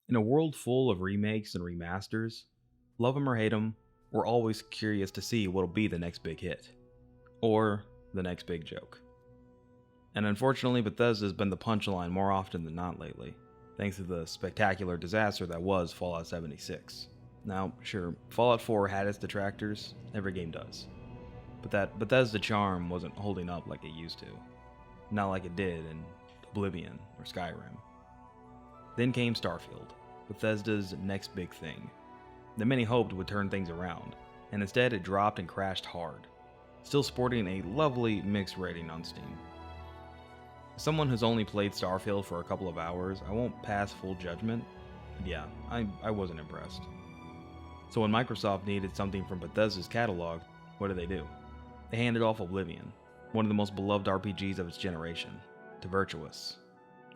In a world full of remakes and remasters, love 'em or hate 'em, we're always curious to see what'll be the next big hit. Or the next big joke. And unfortunately, Bethesda's been the punchline more often than not lately, thanks to the spectacular disaster that was Fallout 76. Now, sure, Fallout 4 had its detractors, every game does. But that Bethesda charm wasn't holding up like it used to. Not like it did in Oblivion or Skyrim. Then came Starfield, Bethesda's next big thing, that many hoped would turn things around, and instead it dropped and crashed hard, still sporting a lovely mixed rating on Steam. As someone who's only played Starfield for a couple of hours, I won't pass full judgment, but yeah, I wasn't impressed. So when Microsoft needed something from Bethesda's catalog, what do? They handed off Oblivion, one of the most beloved RPGs of its generation, to Virtuous.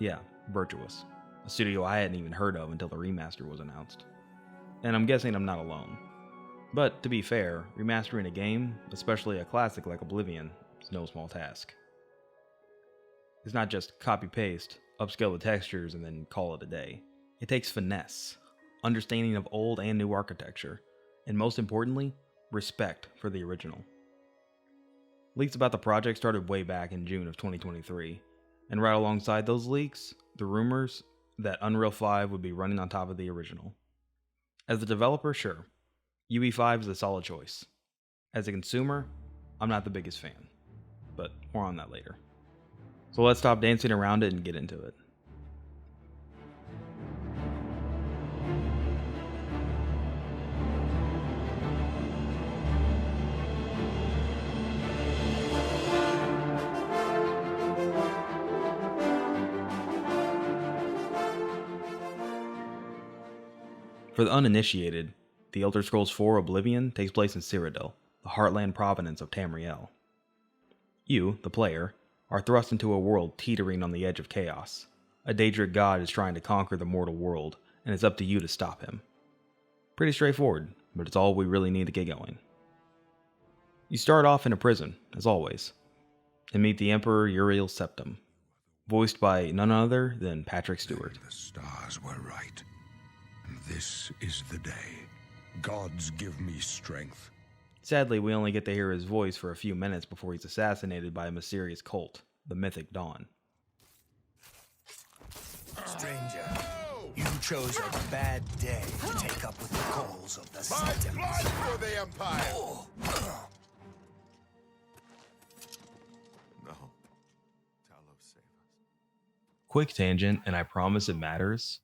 Yeah, Virtuous. A studio I hadn't even heard of until the remaster was announced. And I'm guessing I'm not alone. But to be fair, remastering a game, especially a classic like Oblivion, is no small task. It's not just copy-paste, upscale the textures, and then call it a day. It takes finesse, understanding of old and new architecture, and most importantly, respect for the original. Leaks about the project started way back in June of 2023, and right alongside those leaks, the rumors that Unreal 5 would be running on top of the original. As a developer, sure, UE5 is a solid choice. As a consumer, I'm not the biggest fan, but more on that later. So let's stop dancing around it and get into it. For the uninitiated, The Elder Scrolls IV Oblivion takes place in Cyrodiil, the heartland province of Tamriel. You, the player, are thrust into a world teetering on the edge of chaos. A Daedric god is trying to conquer the mortal world, and it's up to you to stop him. Pretty straightforward, but it's all we really need to get going. You start off in a prison, as always, and meet the Emperor Uriel Septim, voiced by none other than Patrick Stewart. The stars were right. This is the day. Gods give me strength. Sadly, we only get to hear his voice for a few minutes before he's assassinated by a mysterious cult, the Mythic Dawn. Stranger, you chose a bad day to take up with the calls of the My Septims. blood for the Empire! No. Talos, save us. Quick tangent, and I promise it matters,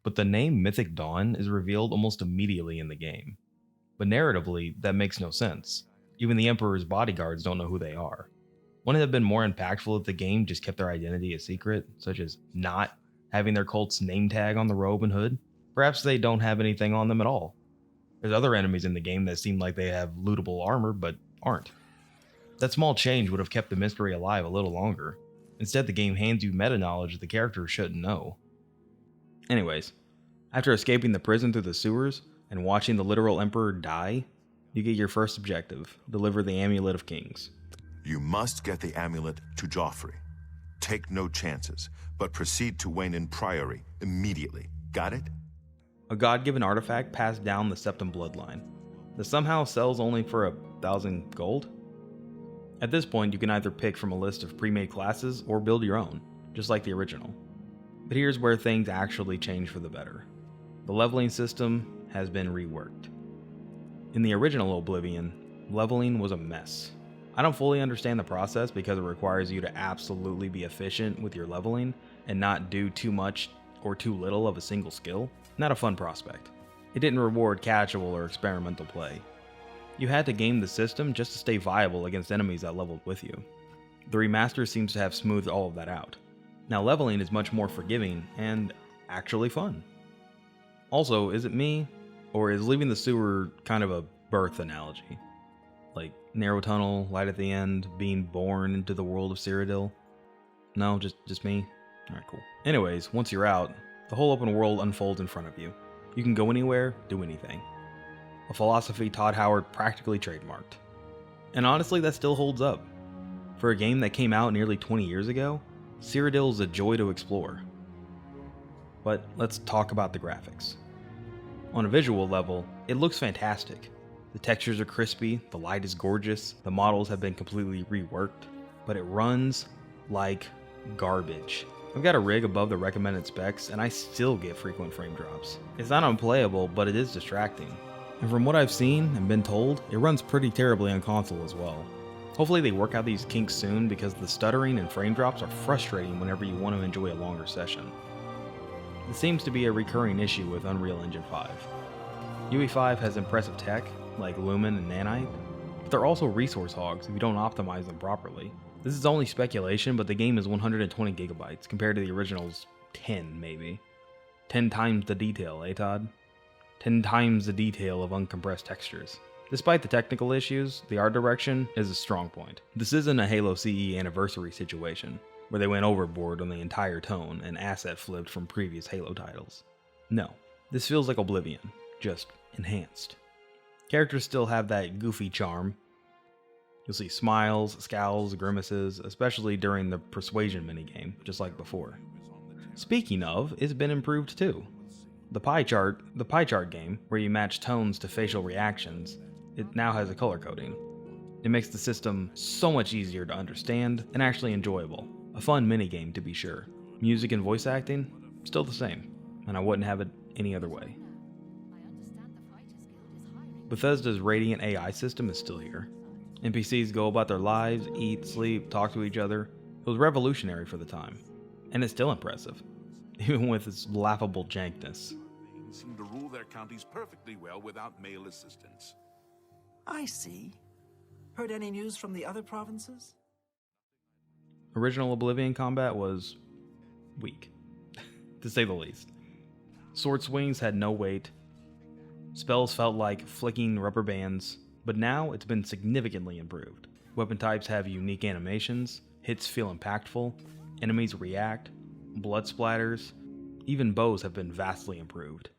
but the name Mythic Dawn is revealed almost immediately in the game. But narratively, that makes no sense. Even the Emperor's bodyguards don't know who they are. Wouldn't it have been more impactful if the game just kept their identity a secret, such as not having their cult's name tag on the robe and hood? Perhaps they don't have anything on them at all. There's other enemies in the game that seem like they have lootable armor, but aren't. That small change would have kept the mystery alive a little longer. Instead, the game hands you meta-knowledge the character shouldn't know. Anyways, after escaping the prison through the sewers and watching the literal Emperor die, you get your first objective: deliver the Amulet of Kings. You must get the amulet to Joffrey. Take no chances, but proceed to Wayne Priory immediately. Got it? A god-given artifact passed down the Septim bloodline that somehow sells only for 1,000 gold? At this point, you can either pick from a list of pre-made classes or build your own, just like the original. But here's where things actually change for the better. The leveling system has been reworked. In the original Oblivion, leveling was a mess. I don't fully understand the process because it requires you to absolutely be efficient with your leveling and not do too much or too little of a single skill. Not a fun prospect. It didn't reward casual or experimental play. You had to game the system just to stay viable against enemies that leveled with you. The remaster seems to have smoothed all of that out. Now leveling is much more forgiving and actually fun. Also, is it me, or is leaving the sewer kind of a birth analogy? Like narrow tunnel, light at the end, being born into the world of Cyrodiil? No, just me? Alright, cool. Anyways, once you're out, the whole open world unfolds in front of you. You can go anywhere, do anything. A philosophy Todd Howard practically trademarked. And honestly, that still holds up. For a game that came out nearly 20 years ago, Cyrodiil is a joy to explore. But let's talk about the graphics. On a visual level, it looks fantastic. The textures are crispy, the light is gorgeous, the models have been completely reworked, but it runs like garbage. I've got a rig above the recommended specs, and I still get frequent frame drops. It's not unplayable, but it is distracting. And from what I've seen and been told, it runs pretty terribly on console as well. Hopefully they work out these kinks soon, because the stuttering and frame drops are frustrating whenever you want to enjoy a longer session. This seems to be a recurring issue with Unreal Engine 5. UE5 has impressive tech, like Lumen and Nanite, but they're also resource hogs if you don't optimize them properly. This is only speculation, but the game is 120 gigabytes compared to the original's 10 maybe. 10 times the detail, eh Todd? 10 times the detail of uncompressed textures. Despite the technical issues, the art direction is a strong point. This isn't a Halo CE anniversary situation, where they went overboard on the entire tone and asset flipped from previous Halo titles. No, this feels like Oblivion, just enhanced. Characters still have that goofy charm. You'll see smiles, scowls, grimaces, especially during the Persuasion minigame, just like before. Speaking of, it's been improved too. The pie chart game, where you match tones to facial reactions, it now has a color coding. It makes the system so much easier to understand and actually enjoyable. A fun minigame to be sure. Music and voice acting, still the same, and I wouldn't have it any other way. Bethesda's Radiant AI system is still here. NPCs go about their lives, eat, sleep, talk to each other. It was revolutionary for the time, and it's still impressive, even with its laughable jankness. They seem to rule their counties perfectly well without male assistance. I see. Heard any news from the other provinces? Original Oblivion combat was weak, to say the least. Sword swings had no weight. Spells felt like flicking rubber bands, but now it's been significantly improved. Weapon types have unique animations, hits feel impactful, enemies react, blood splatters, even bows have been vastly improved.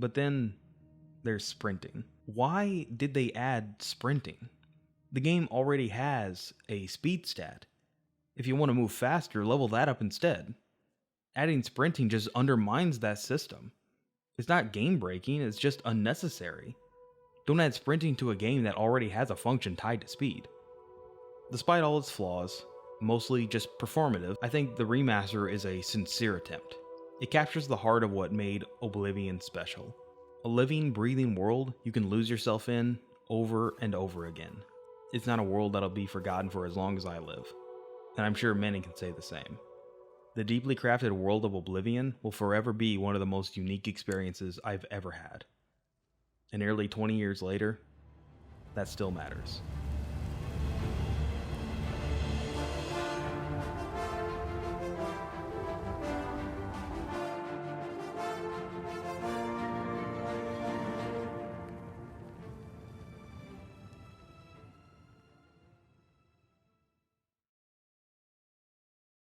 But then there's sprinting. Why did they add sprinting? The game already has a speed stat. If you want to move faster, level that up instead. Adding sprinting just undermines that system. It's not game breaking, it's just unnecessary. Don't add sprinting to a game that already has a function tied to speed. Despite all its flaws, mostly just performative, I think the remaster is a sincere attempt. It captures the heart of what made Oblivion special. A living, breathing world you can lose yourself in over and over again. It's not a world that'll be forgotten for as long as I live, and I'm sure many can say the same. The deeply crafted world of Oblivion will forever be one of the most unique experiences I've ever had. And nearly 20 years later, that still matters.